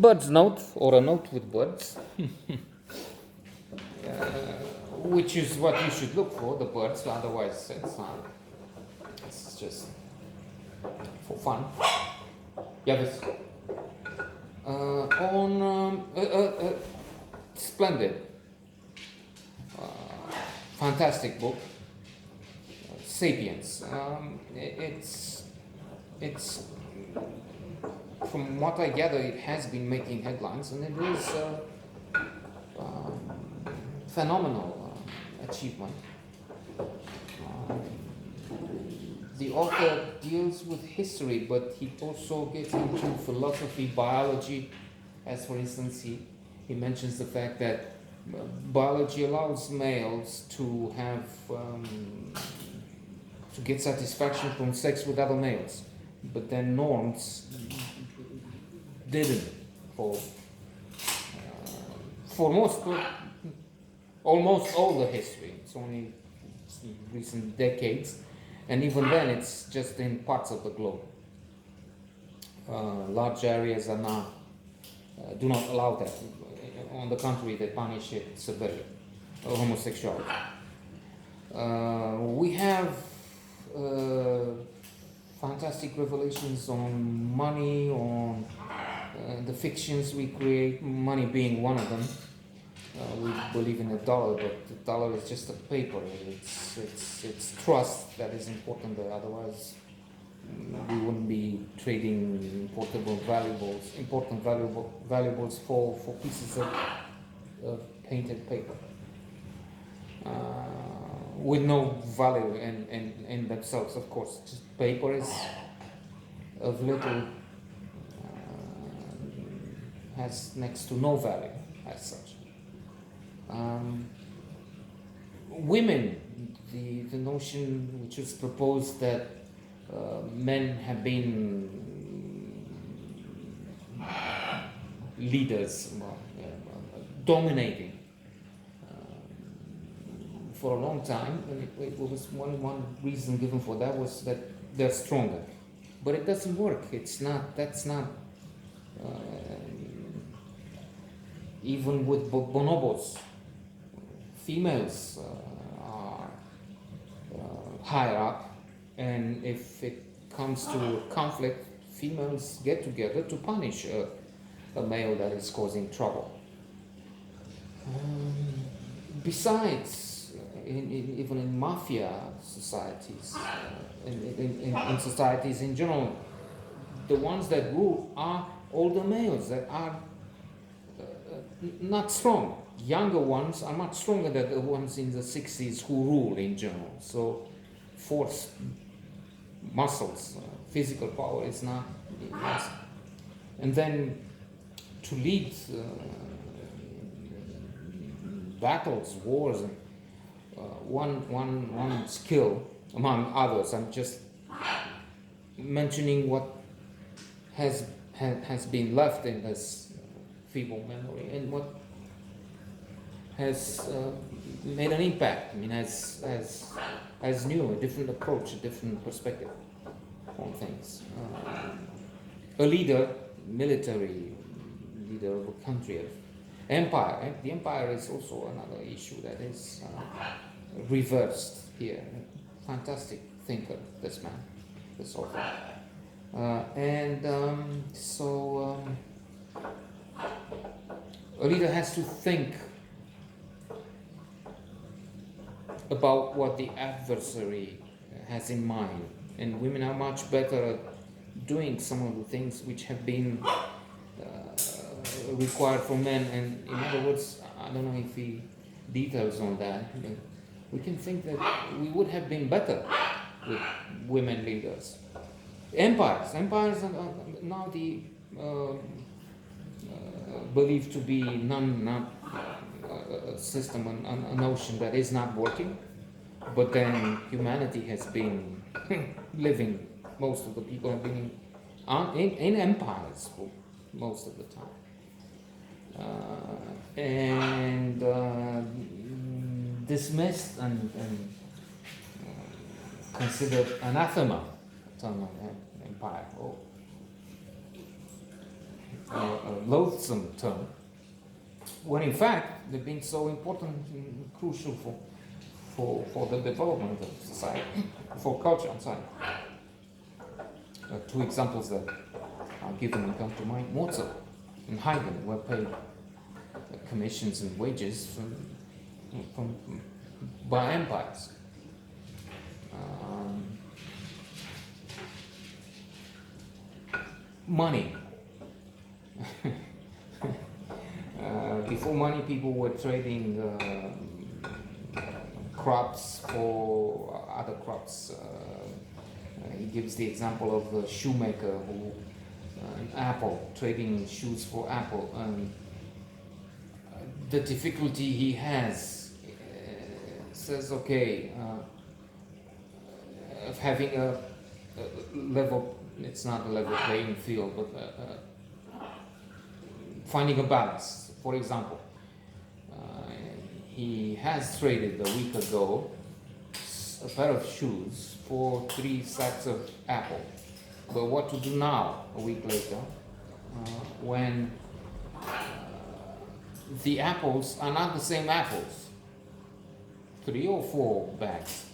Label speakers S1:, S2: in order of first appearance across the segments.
S1: bird's note, or a note with birds, which is what you should look for, the birds, otherwise it's just for fun. Yeah, this. Splendid, fantastic book, Sapiens. It's from what I gather, it has been making headlines, and it is phenomenal achievement. The author deals with history, but he also gets into philosophy, biology, as for instance, he mentions the fact that biology allows males to have to get satisfaction from sex with other males, but then norms didn't for almost all the history. It's only recent decades, and even then it's just in parts of the globe. Large areas are not do not allow that. On the contrary, they punish it severely. Homosexuality. We have fantastic revelations on money, on the fictions we create, money being one of them. We believe in the dollar, but the dollar is just a paper. It's trust that is important there. Otherwise, we wouldn't be trading important valuables for pieces of painted paper with no value in themselves. Of course, just paper is of little, has next to no value as such. Women, the notion which was proposed that men have been leaders, dominating for a long time, and it was one reason given for that was that they're stronger, but it doesn't work. That's not even with bonobos. Females are higher up, and if it comes to conflict, females get together to punish a male that is causing trouble. Besides, even in mafia societies, in societies in general, the ones that rule are older males that are not strong. Younger ones are much stronger than the ones in the 60s who rule in general. So force, muscles, physical power is not. And then to lead battles, wars, one skill among others. I'm just mentioning what has been left in this feeble memory and what has made an impact. I mean, as new, a different approach, a different perspective on things. A leader, military leader of a country, of empire. The empire is also another issue that is reversed here. Fantastic thinker, this man, this author. So a leader has to think about what the adversary has in mind, and women are much better at doing some of the things which have been required for men. And in other words, I don't know if he details on that, but we can think that we would have been better with women leaders. Empires are now believed to be not a system, a notion that is not working, but then humanity has been living, most of the people have been in empires for most of the time. And dismissed and considered anathema, empire. Oh, loathsome term, when in fact they've been so important and crucial for the development of society, for culture. I'm sorry. Two examples that are given come to mind. Mozart and Haydn were paid commissions and wages from by empires. Money. Before money, people were trading crops for other crops. He gives the example of the shoemaker who, Apple, trading shoes for Apple. The difficulty he has says, okay, of having a level, it's not a level playing field, but finding a balance. For example, he has traded a week ago a pair of shoes for 3 sacks of apple. But what to do now, a week later, when the apples are not the same apples? 3 or 4 bags.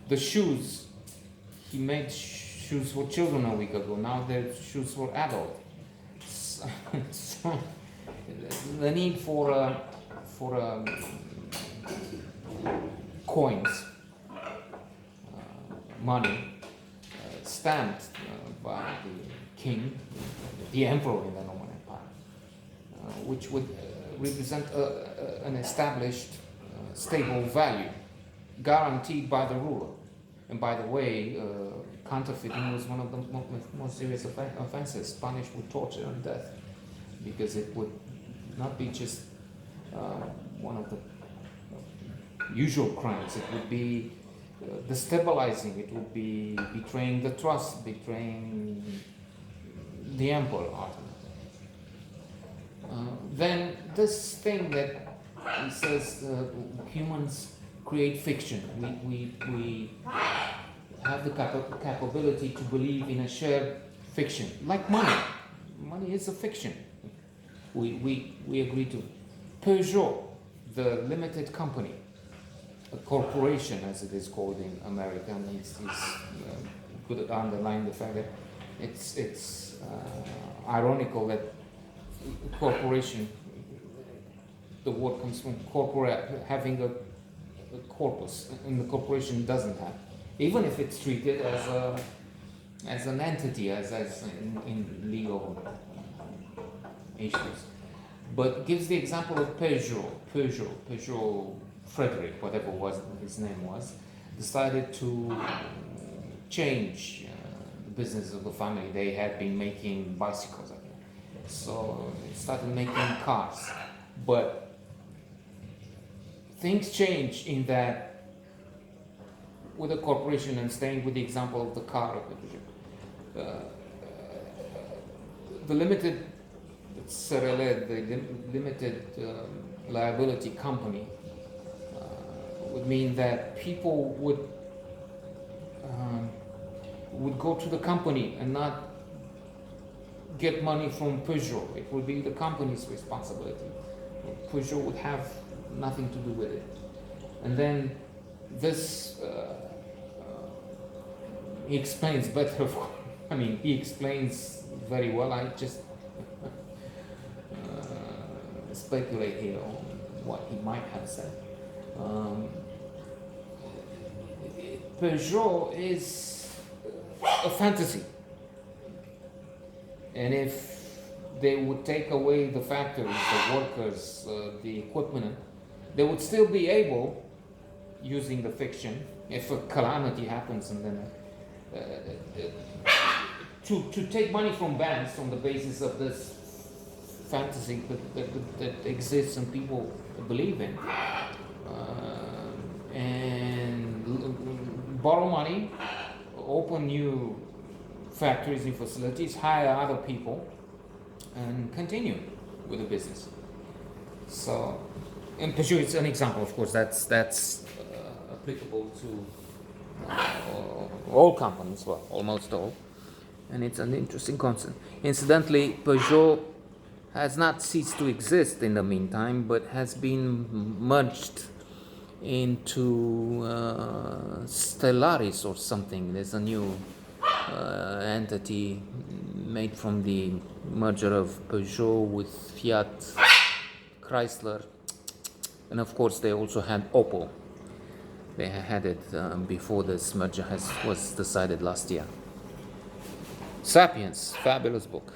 S1: The shoes, he made shoes for children a week ago, now they're shoes for adults. So the need for coins, money, stamped by the king, the emperor in the Roman Empire, which would represent an established, stable value, guaranteed by the ruler. And by the way, counterfeiting was one of the most serious offenses, punished with torture and death, because it would not be just one of the usual crimes. It would be destabilizing. It would be betraying the trust, betraying the emperor ultimately. Then this thing that he says humans create fiction. We have the capability to believe in a shared fiction, like money. Money is a fiction. We agree to. Peugeot, the limited company, a corporation as it is called in America, and it's could underline the fact that it's ironical that corporation, the word comes from corporate, having a corpus, and the corporation doesn't have, even if it's treated as an entity, as in legal issues. But gives the example of Peugeot Frederick, whatever his name was, decided to change the business of the family. They had been making bicycles, I think. So they started making cars. But things change in that with a corporation, and staying with the example of the car of the limited SRL, the limited liability company, would mean that people would go to the company and not get money from Peugeot. It would be the company's responsibility. Peugeot would have nothing to do with it. And then this, he explains better. I mean, he explains very well. I just speculate here on what he might have said. Peugeot is a fantasy, and if they would take away the factories, the workers, the equipment, they would still be able, using the fiction, if a calamity happens, and then to take money from banks on the basis of this fantasy that exists and people believe in, and borrow money, open new factories, new facilities, hire other people, and continue with the business. So, and Peugeot is an example, of course. That's applicable to all companies, well, almost all, and it's an interesting concept. Incidentally, Peugeot has not ceased to exist in the meantime, but has been merged into Stellaris or something. There's a new entity made from the merger of Peugeot with Fiat Chrysler, and of course they also had Opel. They had it before this merger was decided last year. Sapiens, fabulous book.